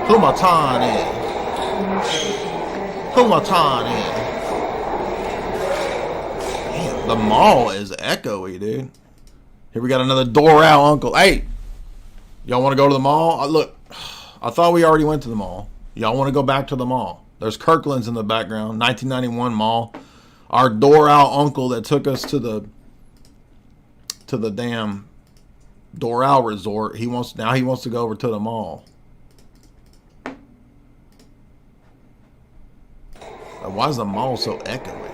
Humatani. Humatani. Damn, the mall is echoey, dude. Here we got another Doral uncle. Hey, y'all want to go to the mall? Look, I thought we already went to the mall. Y'all want to go back to the mall? There's Kirkland's in the background. 1991 mall. Our Doral uncle that took us to the damn Doral resort. He wants to go over to the mall. Why is the mall so echoey?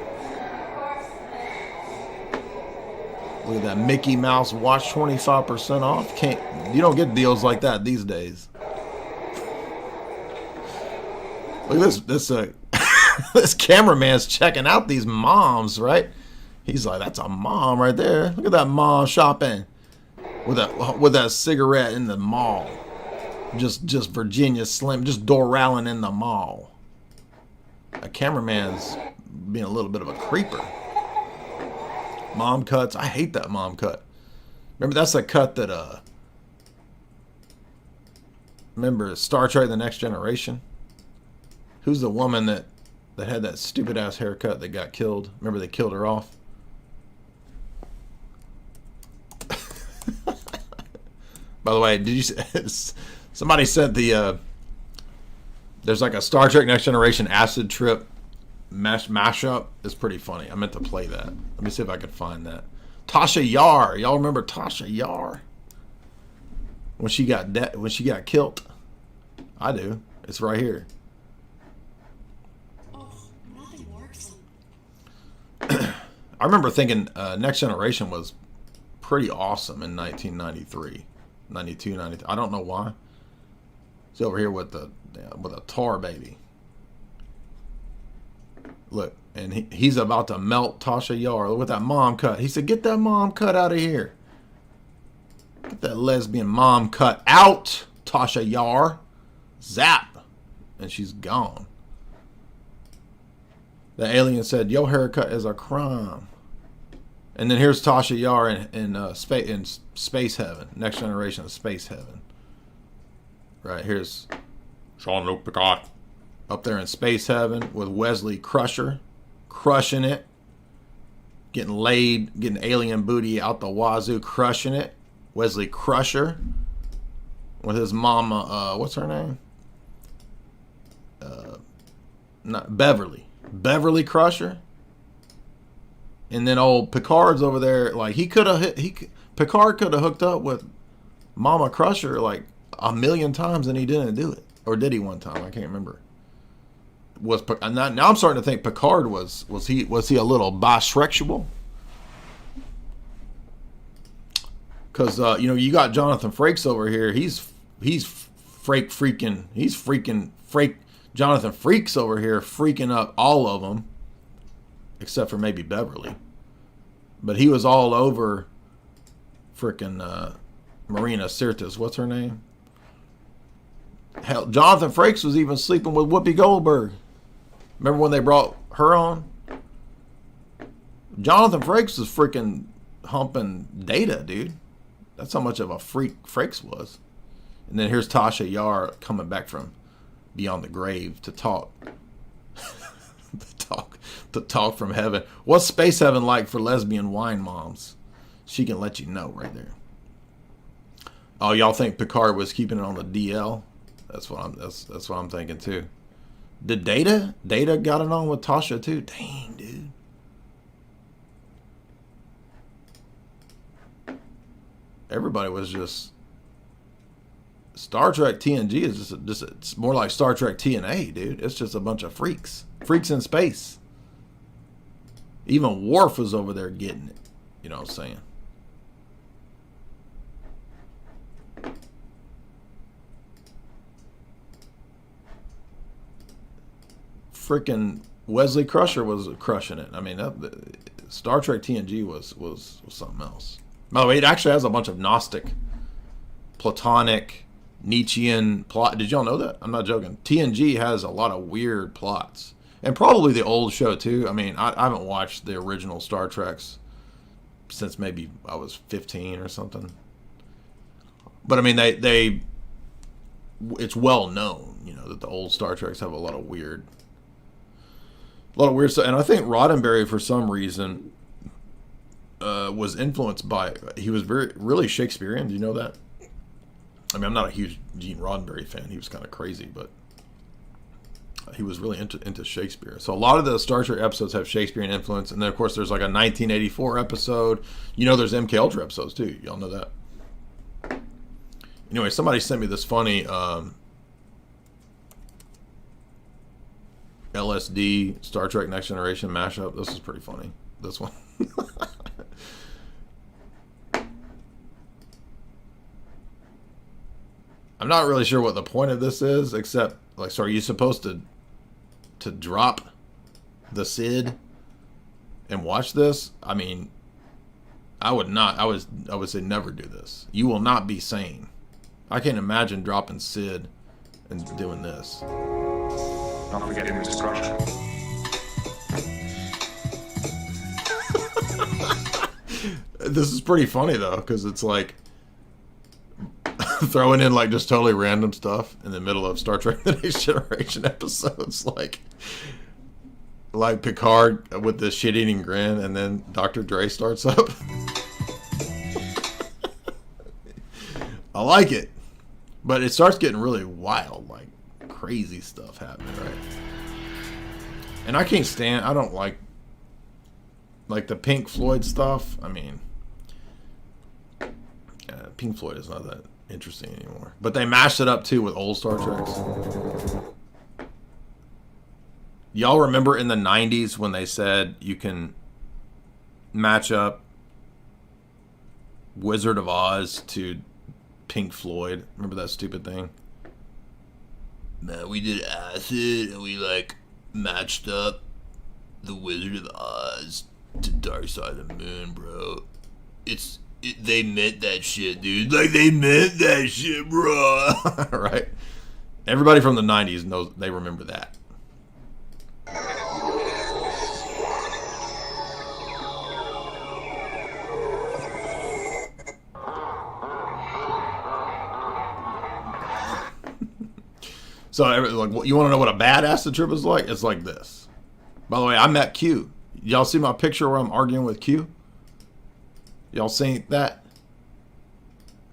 Look at that Mickey Mouse watch 25% off. You don't get deals like that these days. Look at this this cameraman's checking out these moms, right? He's like, that's a mom right there. Look at that mom shopping with that cigarette in the mall. Just Virginia Slim, just Doraling in the mall. A cameraman's being a little bit of a creeper. Mom cuts. I hate that mom cut. Remember, that's a cut that remember Star Trek The Next Generation? Who's the woman that had that stupid ass haircut that got killed? Remember they killed her off? By the way, did you somebody said there's like a Star Trek Next Generation acid trip mashup? It's pretty funny. I meant to play that. Let me see if I can find that. Tasha Yar. Y'all remember Tasha Yar? When she got killed? I do. It's right here. Oh, nothing works. I remember thinking Next Generation was pretty awesome in 1993. 92, 93. I don't know why. He's over here with a tar baby. Look, and he's about to melt Tasha Yar. Look at that mom cut. He said, get that mom cut out of here. Get that lesbian mom cut out, Tasha Yar. Zap. And she's gone. The alien said, your haircut is a crime. And then here's Tasha Yar in Space Heaven. Next Generation of Space Heaven. Right, here's Jean-Luc Picard up there in Space Heaven with Wesley Crusher, crushing it, getting laid, getting alien booty out the wazoo, crushing it. Wesley Crusher with his mama, what's her name? Not Beverly Crusher. And then old Picard's over there, like Picard could have hooked up with Mama Crusher like a million times and he didn't do it. Or did he one time? I can't remember. Now I'm starting to think Picard was he a little bisexual? Because you got Jonathan Frakes over here. He's freaking Jonathan Frakes over here freaking up all of them, except for maybe Beverly. But he was all over freaking Marina Sirtis. What's her name? Hell, Jonathan Frakes was even sleeping with Whoopi Goldberg. Remember when they brought her on? Jonathan Frakes was freaking humping Data, dude. That's how much of a freak Frakes was. And then here's Tasha Yar coming back from beyond the grave to talk. to talk from heaven. What's Space Heaven like for lesbian wine moms? She can let you know right there. Oh, y'all think Picard was keeping it on the DL? That's what I'm thinking too. Did Data got it on with Tasha too? Dang, dude. Everybody was just Star Trek TNG is just it's more like Star Trek TNA, dude. It's just a bunch of freaks in space. Even Worf was over there getting it. You know what I'm saying? Freaking Wesley Crusher was crushing it. I mean, Star Trek TNG was something else. By the way, it actually has a bunch of Gnostic, Platonic, Nietzschean plot. Did y'all know that? I'm not joking. TNG has a lot of weird plots. And probably the old show, too. I mean, I haven't watched the original Star Treks since maybe I was 15 or something. But, I mean, it's well known, the old Star Treks have a lot of weird stuff. And I think Roddenberry, for some reason, was influenced by. He was really Shakespearean. Do you know that? I mean, I'm not a huge Gene Roddenberry fan. He was kind of crazy, but he was really into Shakespeare. So a lot of the Star Trek episodes have Shakespearean influence. And then, of course, there's like a 1984 episode. You know, there's MK Ultra episodes, too. Y'all know that. Anyway, somebody sent me this funny LSD Star Trek Next Generation mashup. This is pretty funny. This one. I'm not really sure what the point of this is, except, like, so are you supposed to drop the SID and watch this? I mean, I would not. I would say never do this. You will not be sane. I can't imagine dropping SID and doing this. Not forgetting Mr. Crusher. This is pretty funny though, because it's like throwing in like just totally random stuff in the middle of Star Trek: The Next Generation episodes, like Picard with the shit-eating grin, and then Dr. Dre starts up. I like it, but it starts getting really wild, like crazy stuff happening, right? And I can't stand. I don't like the Pink Floyd stuff. I mean, Pink Floyd is not that interesting anymore. But they mashed it up too with old Star Treks. Y'all remember in the 90s when they said you can match up Wizard of Oz to Pink Floyd? Remember that stupid thing? Man, we did acid and we like matched up the Wizard of Oz to Dark Side of the Moon, bro. They meant that shit, dude. Like, they meant that shit, bro. Right? Everybody from the 90s knows, they remember that. So, like, you want to know what a bad acid trip is like? It's like this. By the way, I met Q. Y'all see my picture where I'm arguing with Q? Y'all seen that?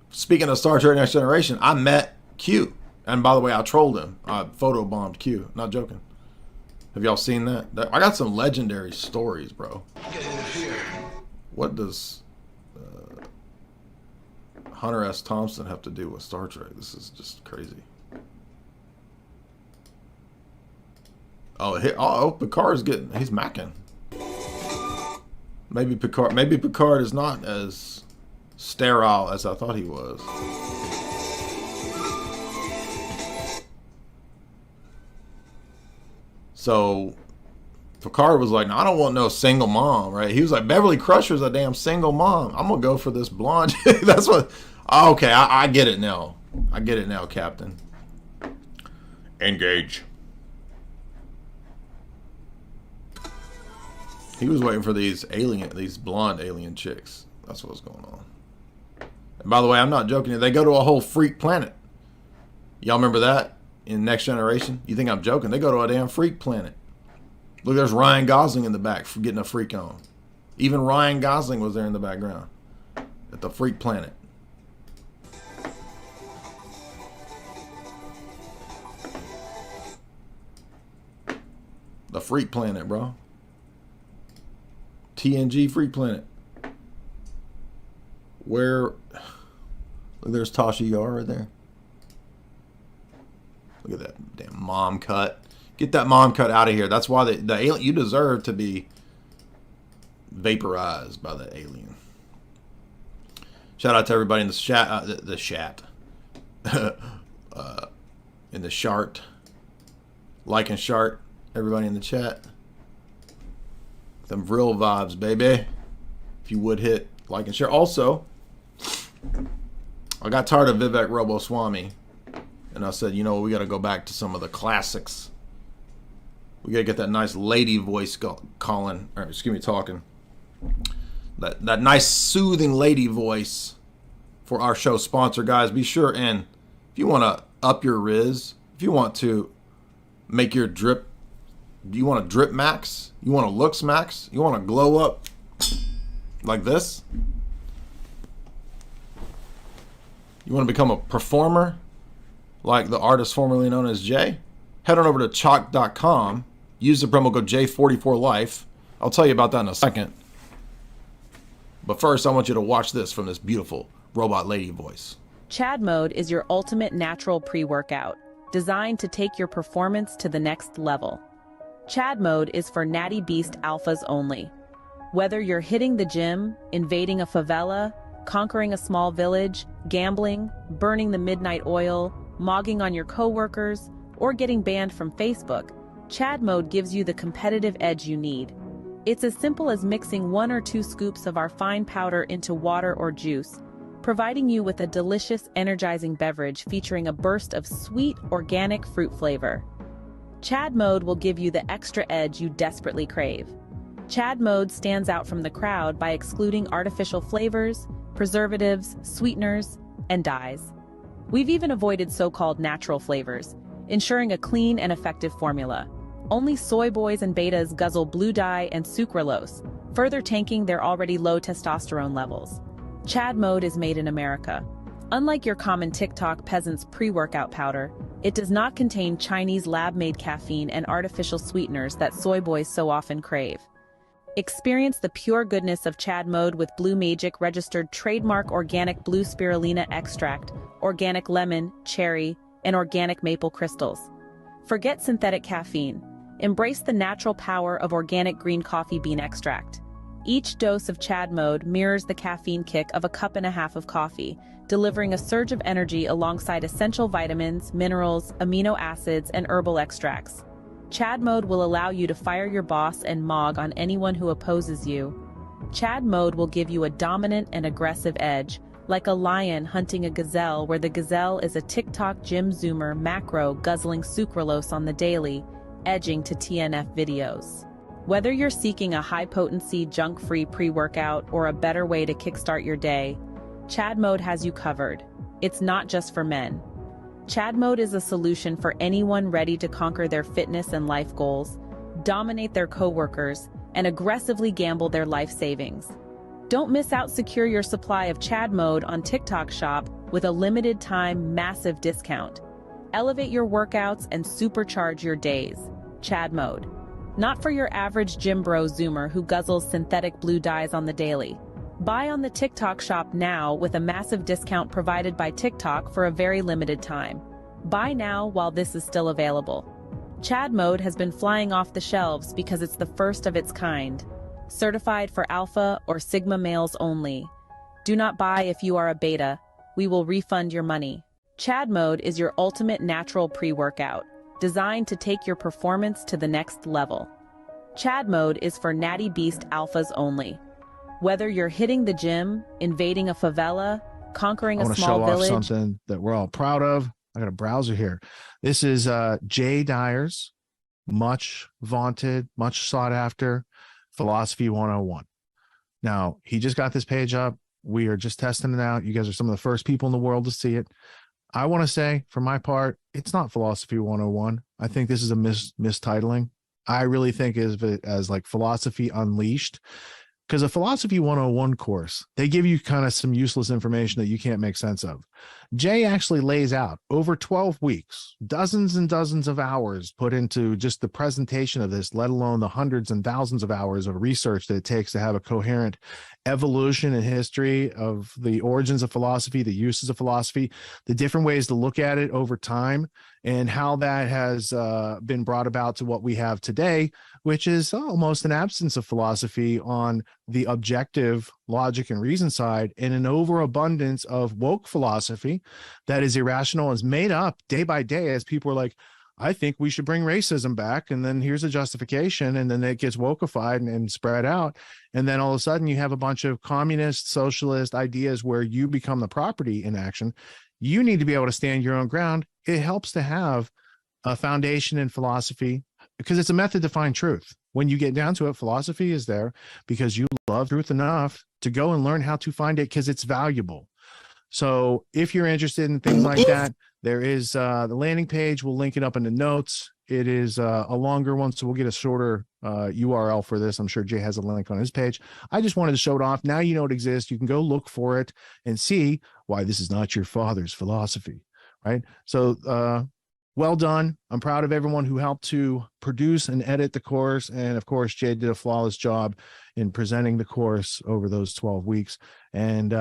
Speaking of Star Trek Next Generation, I met Q. And by the way, I trolled him. I photobombed Q. Not joking. Have y'all seen that? I got some legendary stories, bro. What does Hunter S. Thompson have to do with Star Trek? This is just crazy. Oh, Picard's he's macking. Maybe Picard is not as sterile as I thought he was. So Picard was like, no, I don't want no single mom, right? He was like, Beverly Crusher's a damn single mom. I'm gonna go for this blonde. That's what. Oh, okay, I get it now. I get it now, Captain. Engage. He was waiting for these blonde alien chicks. That's what's going on. And by the way, I'm not joking. They go to a whole freak planet. Y'all remember that in Next Generation? You think I'm joking? They go to a damn freak planet. Look, there's Ryan Gosling in the back for getting a freak on. Even Ryan Gosling was there in the background at the freak planet. The freak planet, bro. TNG Freak Planet. Where? Look, there's Tasha Yar right there. Look at that damn mom cut. Get that mom cut out of here. That's why the alien. You deserve to be vaporized by the alien. Shout out to everybody in the chat. The chat. In the chart. Like and chart. Everybody in the chat. Them real vibes, baby. If you would hit like and share. Also, I got tired of Vivek Roboswamy, and I said, you know, we got to go back to some of the classics. We got to get that nice lady voice talking. That nice soothing lady voice for our show sponsor, guys. Be sure, and if you want to up your riz, if you want to make your drip. Do you want to drip max? You want to looks max? You want to glow up like this? You want to become a performer like the artist formerly known as Jay? Head on over to chalk.com. Use the promo code J44Life. I'll tell you about that in a second. But first, I want you to watch this from this beautiful robot lady voice. Chad Mode is your ultimate natural pre-workout, designed to take your performance to the next level. Chad Mode is for natty beast alphas only. Whether you're hitting the gym, invading a favela, conquering a small village, gambling, burning the midnight oil, mogging on your coworkers, or getting banned from Facebook, Chad Mode gives you the competitive edge you need. It's as simple as mixing 1 or 2 scoops of our fine powder into water or juice, providing you with a delicious, energizing beverage featuring a burst of sweet, organic fruit flavor. Chad Mode will give you the extra edge you desperately crave. Chad Mode stands out from the crowd by excluding artificial flavors, preservatives, sweeteners, and dyes. We've even avoided so-called natural flavors, ensuring a clean and effective formula. Only soy boys and betas guzzle blue dye and sucralose, further tanking their already low testosterone levels. Chad Mode is made in America. Unlike your common TikTok peasant's pre-workout powder, it does not contain Chinese lab-made caffeine and artificial sweeteners that soy boys so often crave. Experience the pure goodness of Chad Mode with Blue Magic registered trademark organic blue spirulina extract, organic lemon, cherry, and organic maple crystals. Forget synthetic caffeine. Embrace the natural power of organic green coffee bean extract. Each dose of Chad Mode mirrors the caffeine kick of 1.5 cups of coffee, delivering a surge of energy alongside essential vitamins, minerals, amino acids, and herbal extracts. Chad Mode will allow you to fire your boss and mog on anyone who opposes you. Chad Mode will give you a dominant and aggressive edge, like a lion hunting a gazelle, where the gazelle is a TikTok gym zoomer macro guzzling sucralose on the daily, edging to TNF videos. Whether you're seeking a high-potency, junk-free pre-workout or a better way to kickstart your day, Chad Mode has you covered. It's not just for men. Chad Mode is a solution for anyone ready to conquer their fitness and life goals, dominate their coworkers, and aggressively gamble their life savings. Don't miss out. Secure your supply of Chad Mode on TikTok Shop with a limited-time massive discount. Elevate your workouts and supercharge your days. Chad Mode. Not for your average gym bro zoomer who guzzles synthetic blue dyes on the daily. Buy on the TikTok Shop now with a massive discount provided by TikTok for a very limited time. Buy now while this is still available. Chad Mode has been flying off the shelves because it's the first of its kind. Certified for alpha or sigma males only. Do not buy if you are a beta. We will refund your money. Chad Mode is your ultimate natural pre-workout, designed to take your performance to the next level. Chad Mode is for natty beast alphas only. Whether you're hitting the gym, invading a favela, conquering a small village. I want to show off something that we're all proud of. I got a browser here. This is Jay Dyer's much vaunted, much sought after Philosophy 101. Now, he just got this page up. We are just testing it out. You guys are some of the first people in the world to see it. I want to say, for my part, it's not Philosophy 101. I think this is a mistitling. I really think of it as like Philosophy Unleashed. Because a Philosophy 101 course, they give you kind of some useless information that you can't make sense of. Jay actually lays out over 12 weeks, dozens and dozens of hours put into just the presentation of this, let alone the hundreds and thousands of hours of research that it takes to have a coherent evolution and history of the origins of philosophy, the uses of philosophy, the different ways to look at it over time, and how that has been brought about to what we have today, which is almost an absence of philosophy on the objective logic and reason side, and an overabundance of woke philosophy that is irrational, is made up day by day as people are like, I think we should bring racism back, and then here's a justification, and then it gets wokeified and spread out, and then all of a sudden you have a bunch of communist, socialist ideas where you become the property in action. You need to be able to stand your own ground. It helps to have a foundation in philosophy because it's a method to find truth. When you get down to it, philosophy is there because you love truth enough to go and learn how to find it because it's valuable. So if you're interested in things like that, there is the landing page. We'll link it up in the notes. It is a longer one, so we'll get a shorter URL for this. I'm sure Jay has a link on his page. I just wanted to show it off. Now you know it exists. You can go look for it and see why this is not your father's philosophy, right? So well done. I'm proud of everyone who helped to produce and edit the course. And of course, Jay did a flawless job in presenting the course over those 12 weeks. And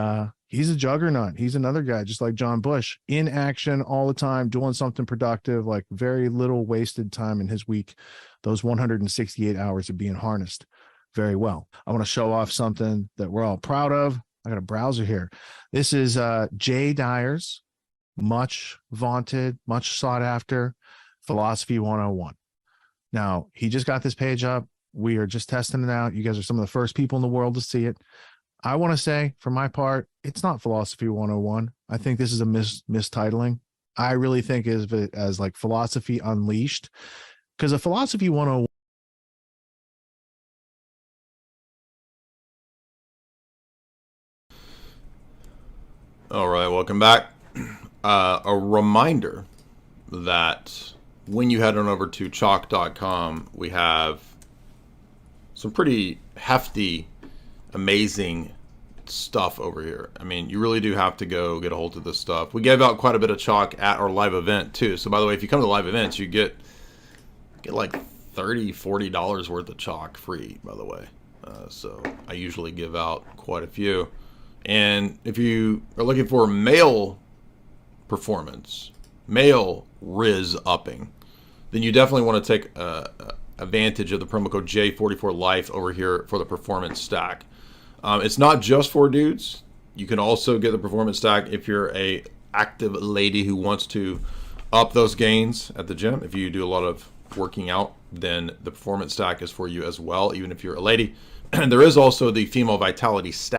he's a juggernaut. He's another guy, just like John Bush, in action all the time, doing something productive, like very little wasted time in his week. Those 168 hours of being harnessed very well. I want to show off something that we're all proud of. I got a browser here. This is Jay Dyer's much vaunted, much sought after Philosophy 101. Now, he just got this page up. We are just testing it out. You guys are some of the first people in the world to see it. I want to say, for my part, it's not Philosophy 101. I think this is a mistitling. I really think of it as like Philosophy Unleashed, because a Philosophy 101. All right, welcome back. A reminder that when you head on over to chalk.com, we have some pretty hefty, amazing stuff over here. I mean, you really do have to go get a hold of this stuff. We gave out quite a bit of chalk at our live event too. So by the way, if you come to the live events, you get like $30-$40 worth of chalk free, by the way. So I usually give out quite a few. And if you are looking for male performance, male Riz upping, then you definitely want to take advantage of the promo code J44Life over here for the performance stack. It's not just for dudes. You can also get the performance stack if you're a active lady who wants to up those gains at the gym. If you do a lot of working out, then the performance stack is for you as well, even if you're a lady. And there is also the female vitality stack.